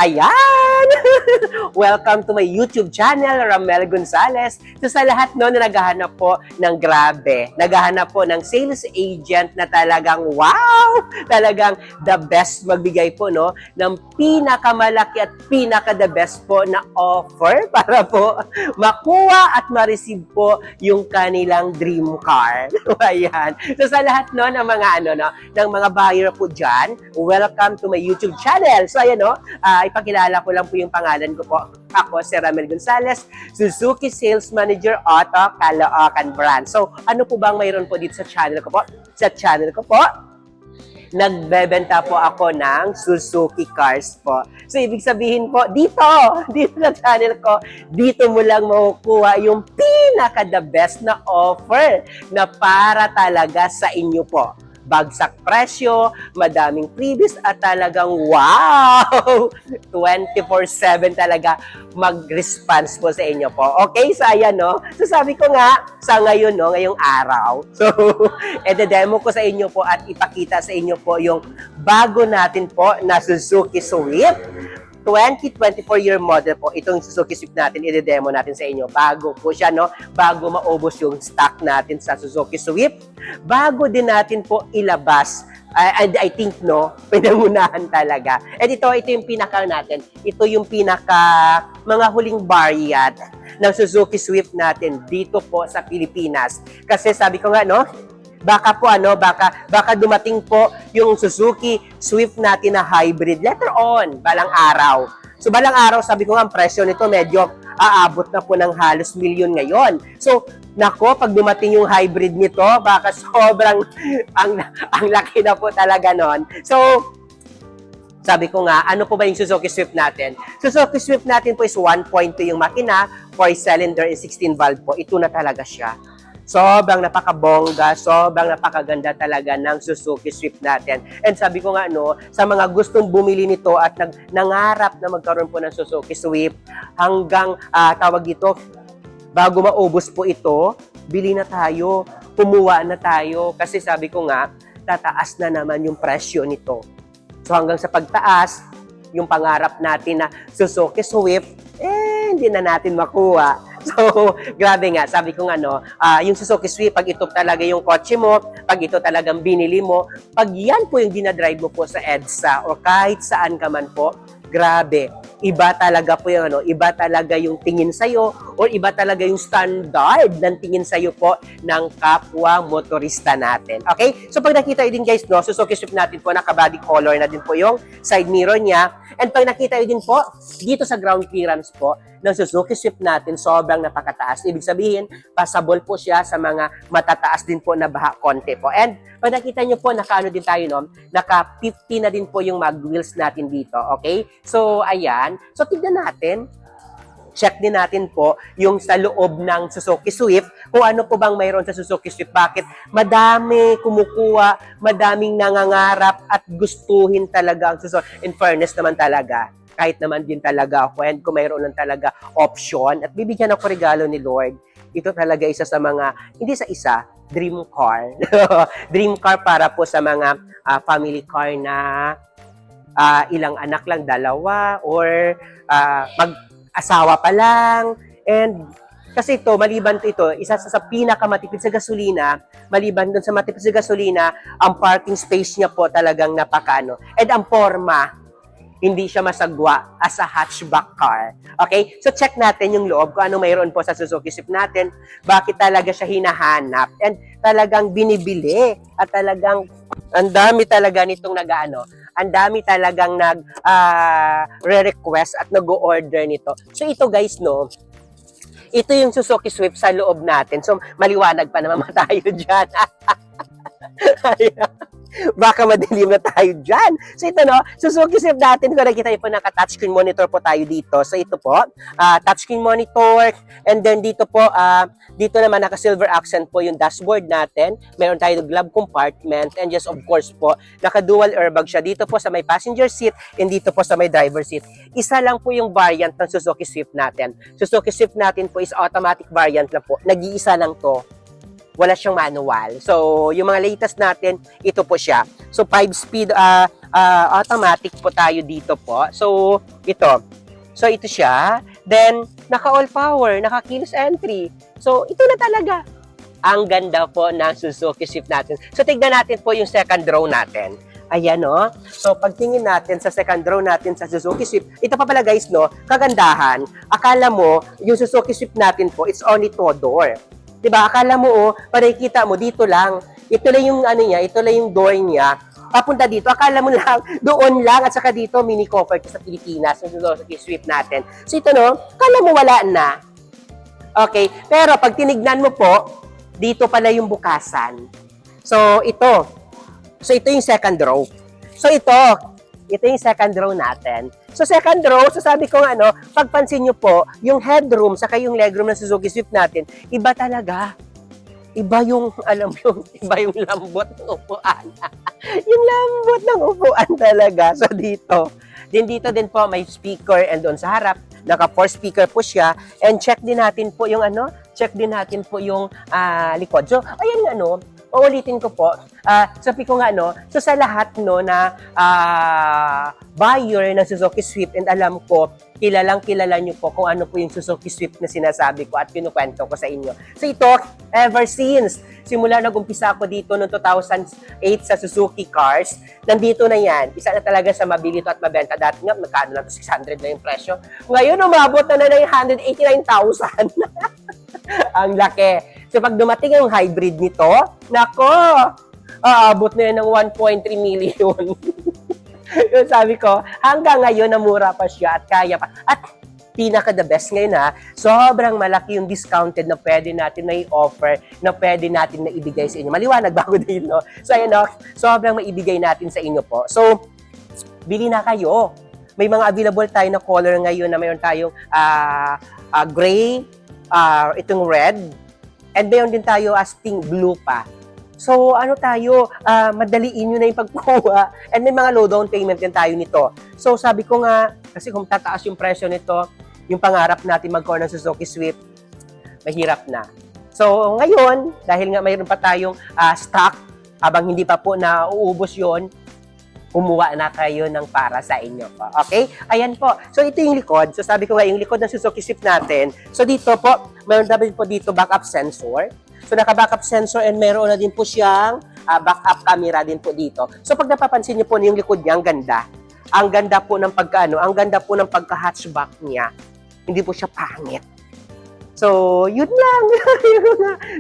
Ayan! Welcome to my YouTube channel, Ramel Gonzalez. So sa lahat no na naghahanap po ng grabe, naghahanap po ng sales agent na talagang wow! Talagang the best magbigay po no ng pinakamalaki at pinaka-the best po na offer para po makuha at ma-receive po yung kanilang dream car. Ayan. So sa lahat no ng mga ng mga buyer po diyan, welcome to my YouTube channel. So ayan no, ipakilala ko lang po yung pangalan ko po. Ako si Ramel Gonzalez, Suzuki Sales Manager Auto Caloocan Brand. So ano po bang mayroon po dito sa channel ko po? Sa channel ko po, nagbebenta po ako ng Suzuki cars po. So, ibig sabihin po, dito sa channel ko, dito mo lang makukuha yung pinaka-the best na offer na para talaga sa inyo po. Bagsak presyo, madaming freebies at talagang wow! 24/7 talaga mag-response po sa inyo po. Okay, so ayan no. So sabi ko nga, sa ngayon no, ngayong araw. So, ede-demo ko sa inyo po at ipakita sa inyo po yung bago natin po na Suzuki Swift 2024 year model po. Itong Suzuki Swift natin, i-demo natin sa inyo. Bago po siya, no? Bago maubos yung stock natin sa Suzuki Swift. Bago din natin po ilabas. And I think, no, pinangunahan talaga. And ito yung pinaka natin. Ito yung pinaka mga huling variant ng Suzuki Swift natin dito po sa Pilipinas. Kasi sabi ko nga, no, baka po baka dumating po yung Suzuki Swift natin na hybrid later on, balang araw. So balang araw, sabi ko nga, ang presyo nito medyo aabot na po ng halos milyon ngayon. So, nako, pag dumating yung hybrid nito, baka sobrang ang laki na po talaga nun. So, sabi ko nga, ano po ba yung Suzuki Swift natin? Suzuki Swift natin po is 1.2 yung makina, 4-cylinder and 16 valve po. Ito na talaga siya. Sobrang napakabongga, sobrang napakaganda talaga ng Suzuki Swift natin. And sabi ko nga, no, sa mga gustong bumili nito at nangarap na magkaroon po ng Suzuki Swift, hanggang tawag dito, bago maubos po ito, bili na tayo, kumuha na tayo. Kasi sabi ko nga, tataas na naman yung presyo nito. So hanggang sa pagtaas, yung pangarap natin na Suzuki Swift, hindi na natin makuha. So, grabe nga, sabi ko nga, no, yung Suzuki Swift, pag ito talaga yung kotse mo, pag ito talagang binili mo, pag yan po yung dinadrive mo po sa EDSA o kahit saan ka man po, grabe, iba talaga po yung, iba talaga yung tingin sa'yo or iba talaga yung standard ng tingin sa'yo po ng kapwa motorista natin. Okay? So, pag nakita din guys, no, Suzuki Swift natin po, naka-body color na din po yung side mirror niya. And pag nakita din po, dito sa ground clearance po, ng Suzuki Swift natin, sobrang napakataas. Ibig sabihin, passable po siya sa mga matataas din po na baha konti po. And pag nakita nyo po, naka-ano din tayo, no? Naka-50 na din po yung mag wheels natin dito. Okay? So, ayan. So, tignan natin. Check din natin po yung sa loob ng Suzuki Swift, kung ano po bang mayroon sa Suzuki Swift. Bakit madami kumukuha, madaming nangangarap at gustuhin talaga ang Suzuki. In fairness naman talaga, kahit naman din talaga ako, and kung mayroon lang talaga option, at bibigyan ako regalo ni Lord, ito talaga isa sa mga, hindi sa isa, dream car. Dream car para po sa mga family car na ilang anak lang, dalawa, or mag-asawa pa lang. And kasi ito, maliban ito, isa sa pinakamatipid sa gasolina, maliban doon sa matipid sa gasolina, ang parking space niya po talagang napakaano. And ang forma, hindi siya masagwa as a hatchback car. Okay? So, check natin yung loob kung ano mayroon po sa Suzuki Swift natin. Bakit talaga siya hinahanap? And talagang binibili. At talagang, ang dami talaga nitong ang dami talagang re-request at nag-order nito. So, ito guys, no, ito yung Suzuki Swift sa loob natin. So, maliwanag pa naman tayo dyan. Baka madilim na tayo dyan. So ito no, Suzuki Swift natin, kung nakita po naka-touchscreen monitor po tayo dito. So ito po, touchscreen monitor, and then dito po, dito naman naka-silver accent po yung dashboard natin. Meron tayo glove compartment, and yes, of course po, naka-dual airbag siya. Dito po sa may passenger seat, and dito po sa may driver seat. Isa lang po yung variant ng Suzuki Swift natin. Suzuki Swift natin po is automatic variant na po. Nag-iisa lang to. wala siyang manual. So, yung mga latest natin, ito po siya. So, 5-speed automatic po tayo dito po. So, ito. So, ito siya. Then, naka-all power, naka-keyless entry. So, ito na talaga. Ang ganda po ng Suzuki Swift natin. So, tignan natin po yung second row natin. Ayan, no? So, pagtingin natin sa second row natin sa Suzuki Swift, ito pa pala guys, no? Kagandahan. Akala mo, yung Suzuki Swift natin po, it's only two-door. Diba? Akala mo, oh, parikita mo, dito lang. Ito lang yung, ano niya, ito lang yung door niya. Papunta dito, akala mo lang, doon lang, at saka dito, mini cover sa Pilipinas, yung Suzuki Swift natin. So, ito, no? Akala mo wala na. Okay? Pero, pag tinignan mo po, dito pala yung bukasan. So, ito. So, ito yung second row. So, ito yung second row natin. So, second row, so sabi ko ano, pagpansin nyo po, yung headroom, saka yung legroom ng Suzuki Swift natin, iba talaga. Iba yung, alam mo, iba yung lambot ng upuan. Yung lambot ng upuan talaga. So, dito. Then, dito din po, may speaker and doon sa harap, naka 4 speaker po siya. And check din natin po yung ano, check din natin po yung likod. So, ayan nga, no, uulitin ko po, sabi ko nga, no, so sa lahat, no, na buyer ng Suzuki Swift, and alam ko, kilala nyo po kung ano po yung Suzuki Swift na sinasabi ko at kinukwento ko sa inyo. So ito, ever since, simula nag-umpisa ako dito noong 2008 sa Suzuki Cars, nandito na yan. Isa na talaga sa mabilito at mabenta. Dati nga, magkano na to, 600 na yung presyo. Ngayon, umabot na ng 189,000. Ang laki. So, pag dumating yung hybrid nito, nako, aabot na yan ng 1.3 million. Yung sabi ko, hanggang ngayon, namura pa siya at kaya pa. At pinaka-the best ngayon sobrang malaki yung discounted na pwede natin na i-offer, na pwede natin na ibigay sa inyo. Maliwanag ba ako dito? So, ayan sobrang maibigay natin sa inyo po. So, bili na kayo. May mga available tayo na color ngayon na mayroon tayong gray, itong red, and mayroon din tayo asting blue pa. So, ano tayo, madaliin nyo na yung pagkuha. And may mga low down payment din tayo nito. So, sabi ko nga, kasi kung tataas yung presyo nito, yung pangarap natin mag-core ng Suzuki Swift, mahirap na. So, ngayon, dahil nga mayroon pa tayong stock, habang hindi pa po nauubos yon, kumuha na kayo ng para sa inyo po. Okay? Ayan po. So, ito yung likod. So, sabi ko nga, yung likod ng Suzuki Swift natin. So, dito po, mayroon na din po dito backup sensor. So, naka-backup sensor and mayroon na din po siyang backup camera din po dito. So, pag napapansin niyo po yung likod niya, ang ganda. Ang ganda po ng ang ganda po ng pagka-hatchback niya. Hindi po siya pangit. So, yun lang.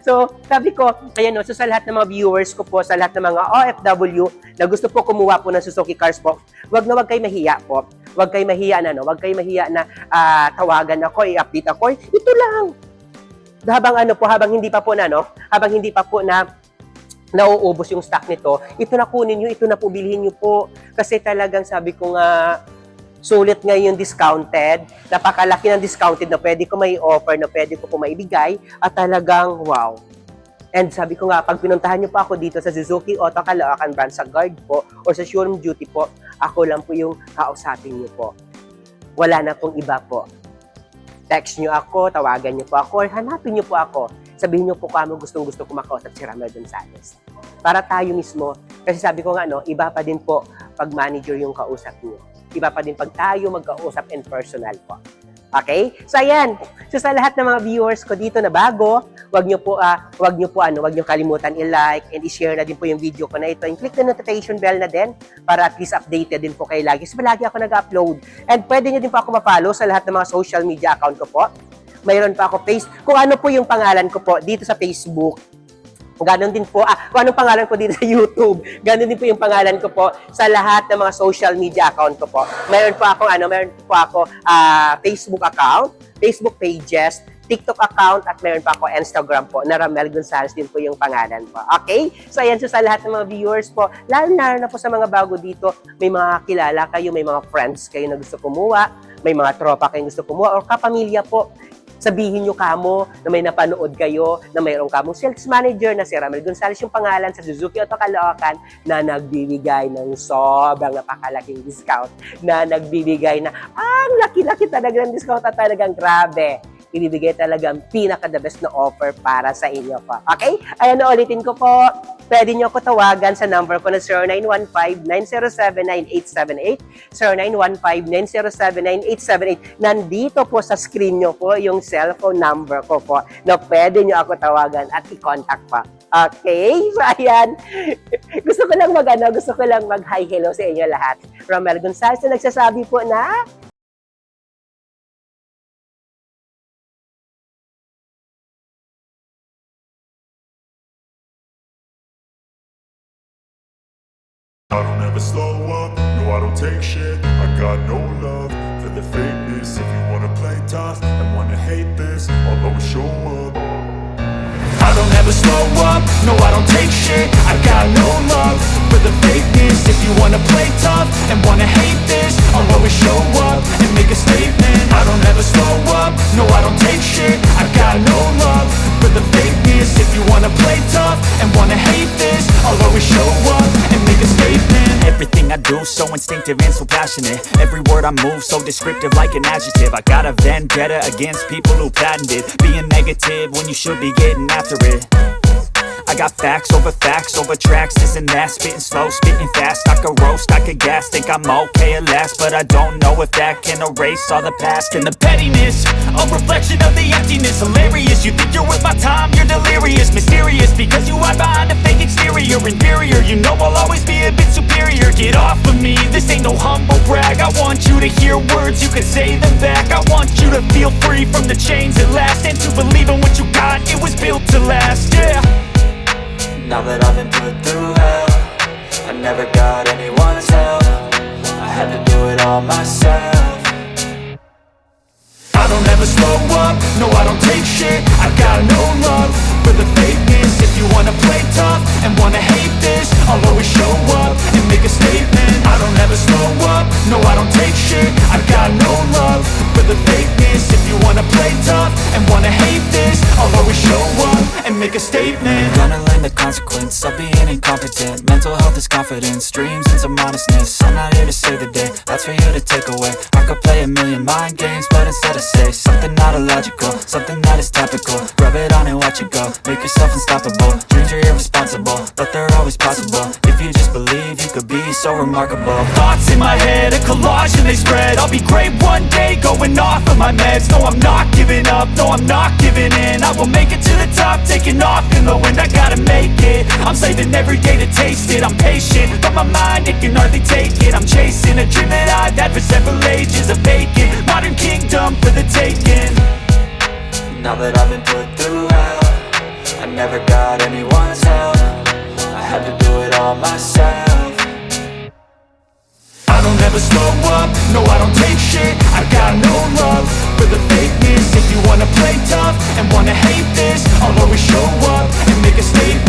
So, sabi ko, ayan so sa lahat ng mga viewers ko po, sa lahat ng mga OFW na gusto po kumuha po ng Suzuki Cars po, wag kayo mahiya po. Wag kayo mahiya na, Wag kayo mahiya na tawagan ako, i-update ako. Ito lang. Habang hindi pa po habang hindi pa po nauubos yung stock nito, ito na kunin nyo, ito na po bilhin nyo po. Kasi talagang sabi ko nga, sulit ngayon discounted, napakalaki ng discounted na pwede ko may offer, na pwede ko po maibigay, at talagang wow. And sabi ko nga, pag pinuntahan nyo po ako dito sa Suzuki Auto Caloocan branch sa guard po, o sa showroom duty po, ako lang po yung kausapin nyo po. Wala na pong iba po. Text nyo ako, tawagan nyo po ako, or hanapin nyo po ako. Sabihin nyo po kamo gustong-gusto ko makausap si Ramel Gonzalez. Para tayo mismo, kasi sabi ko nga, iba pa din po pag manager yung kausap nyo. Iba pa din pag tayo magkausap in personal po. Okay? So, ayan. So, sa lahat ng mga viewers ko dito na bago, wag nyo kalimutan i-like and i-share na din po yung video ko na ito. And click the notification bell na din para at least updated din po kayo lagi. So, lagi ako nag-upload. And pwede nyo din po ako ma-follow sa lahat ng mga social media account ko po. Mayroon pa ako kung ano po yung pangalan ko po dito sa Facebook. Ganon din po, kung anong pangalan ko dito sa YouTube, ganon din po yung pangalan ko po sa lahat ng mga social media account ko po. Meron po ako Facebook account, Facebook pages, TikTok account, at meron pa ako Instagram po, na Ramel Gonzalez din po yung pangalan po. Okay? So, ayan, so sa lahat ng mga viewers po, lalo na po sa mga bago dito, may mga kilala kayo, may mga friends kayo na gusto kumuha, may mga tropa kayo gusto kumuha, or kapamilya po, sabihin nyo kamo na may napanood kayo na mayroong kamong sales manager na si Ramel Gonzalez yung pangalan sa Suzuki Auto Caloocan na nagbibigay ng sobrang napakalaking discount, na nagbibigay na ang laki-laki talaga ng discount at talagang grabe. ibibigay talaga ang pinaka-the best na offer para sa inyo po. Okay? Ayan na, ulitin ko po. Pwede nyo ako tawagan sa number ko na 0915-907-9878, 0915-907-9878. Nandito po sa screen nyo po yung cellphone number ko po na pwede nyo ako tawagan at i-contact pa. Okay? So, ayan. Gusto ko lang mag-hi, hello sa inyo lahat. Romel Gonzales na nagsasabi po na I don't ever slow up, no I don't take shit. I got no love for the fakeness. If you wanna play tough and wanna hate this, I'll always show up. I don't ever slow up, no I don't take shit. I got no love for the fakeness. If you wanna play tough and wanna hate this, I'll always show up and make a statement. I don't ever slow up, no I don't take shit. I got no love for the fakeness. If you wanna play tough and wanna hate this, I'll always show up and make a statement. Everything I do so instinctive and so passionate. Every word I move so descriptive like an adjective. I got a vendetta against people who patented being negative when you should be getting after it. I got facts over tracks, this and that. Spitting slow, spitting fast, I could roast, I could gas. Think I'm okay at last, but I don't know if that can erase all the past. And the pettiness, a reflection of the emptiness. Hilarious, you think you're worth my time, you're delirious. Mysterious, because you hide behind a fake exterior. Inferior, you know I'll always be a bit superior. Get off of me, this ain't no humble brag. I want you to hear words, you can say them back. I want you to feel free from the chains at last, and to believe in what you got, it was built to last, yeah. Now that I've been put through hell, I never got anyone's help. I had to do it all myself. I don't ever slow up, no I don't take shit. I got no love for the fakeness. If you wanna play tough and wanna hate this, I'll always show up and make a statement. I don't ever slow up, no I don't take shit. I got no love for the fakeness. If you wanna play tough and wanna hate this, I'll always show up and make a statement. Gonna learn the consequence of being incompetent. Mental health is confidence, dreams and some honestness. I'm not here to save the day, that's for you to take away. I could play a million mind games, but instead I say something not illogical, something that is topical. Rub it on and watch it go, make yourself unstoppable. Dreams are irresponsible, but they're always possible. If you just believe, you could be so remarkable. Thoughts in my head, a collage and they spread. I'll be great one day, going off of my meds. No, I'm not giving up, no, I'm not giving in. I will make it to the top, taking off in the wind. I gotta make it, I'm saving every day to taste it. I'm patient, but my mind, it can hardly take it. I'm chasing a dream that I've had for several ages. A vacant, modern kingdom for the taking. Now that I've been put through hell, I never got anyone's help. I had to do it all myself. I don't ever slow up, no I don't take shit. I got no love for the fakeness. If you wanna play tough and wanna hate this, I'll always show up and make a statement.